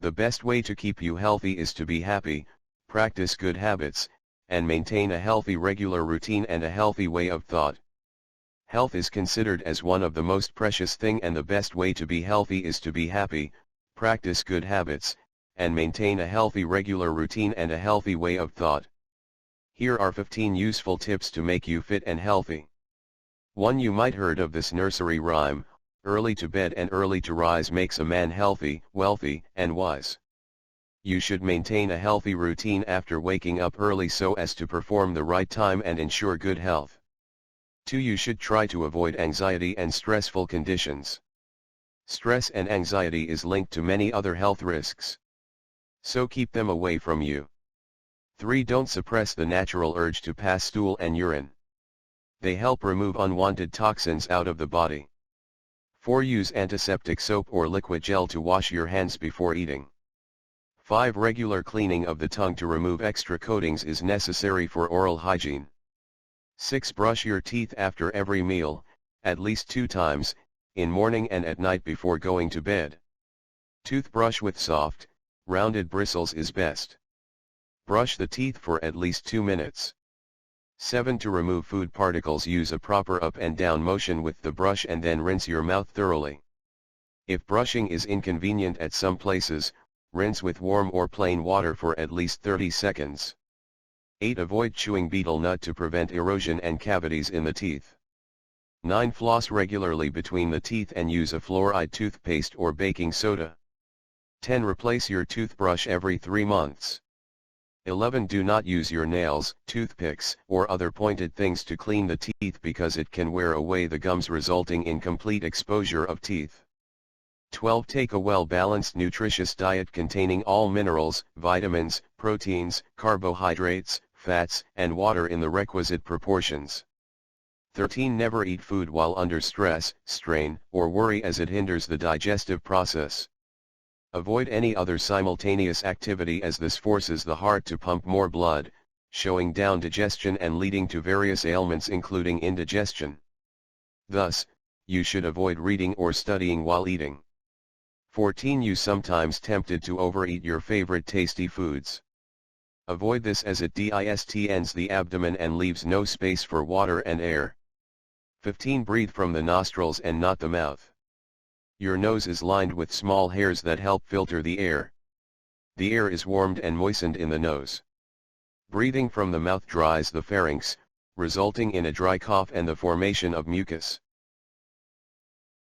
The best way to keep you healthy is to be happy, practice good habits, and maintain a healthy regular routine and a healthy way of thought. Health is considered as one of the most precious thing, and the best way to be healthy is to be happy, practice good habits, and maintain a healthy regular routine and a healthy way of thought. Here are 15 useful tips to make you fit and healthy. 1. You might heard of this nursery rhyme, early to bed and early to rise makes a man healthy, wealthy, and wise. You should maintain a healthy routine after waking up early so as to perform the right time and ensure good health. 2. You should try to avoid anxiety and stressful conditions. Stress and anxiety is linked to many other health risks. So keep them away from you. 3. Don't suppress the natural urge to pass stool and urine. They help remove unwanted toxins out of the body. 4. Use antiseptic soap or liquid gel to wash your hands before eating. 5. Regular cleaning of the tongue to remove extra coatings is necessary for oral hygiene. 6. Brush your teeth after every meal, at least 2 times, in morning and at night before going to bed. Toothbrush with soft, rounded bristles is best. Brush the teeth for at least 2 minutes. 7. To remove food particles, use a proper up and down motion with the brush and then rinse your mouth thoroughly. If brushing is inconvenient at some places, rinse with warm or plain water for at least 30 seconds. 8. Avoid chewing betel nut to prevent erosion and cavities in the teeth. 9. Floss regularly between the teeth and use a fluoride toothpaste or baking soda. 10. Replace your toothbrush every 3 months. 11. Do not use your nails, toothpicks, or other pointed things to clean the teeth because it can wear away the gums, resulting in complete exposure of teeth. 12. Take a well-balanced nutritious diet containing all minerals, vitamins, proteins, carbohydrates, fats, and water in the requisite proportions. 13. Never eat food while under stress, strain, or worry, as it hinders the digestive process. Avoid any other simultaneous activity, as this forces the heart to pump more blood, slowing down digestion and leading to various ailments including indigestion. Thus, you should avoid reading or studying while eating. 14. You sometimes tempted to overeat your favorite tasty foods. Avoid this as it distends the abdomen and leaves no space for water and air. 15. Breathe from the nostrils and not the mouth. Your nose is lined with small hairs that help filter the air. The air is warmed and moistened in the nose. Breathing from the mouth dries the pharynx, resulting in a dry cough and the formation of mucus.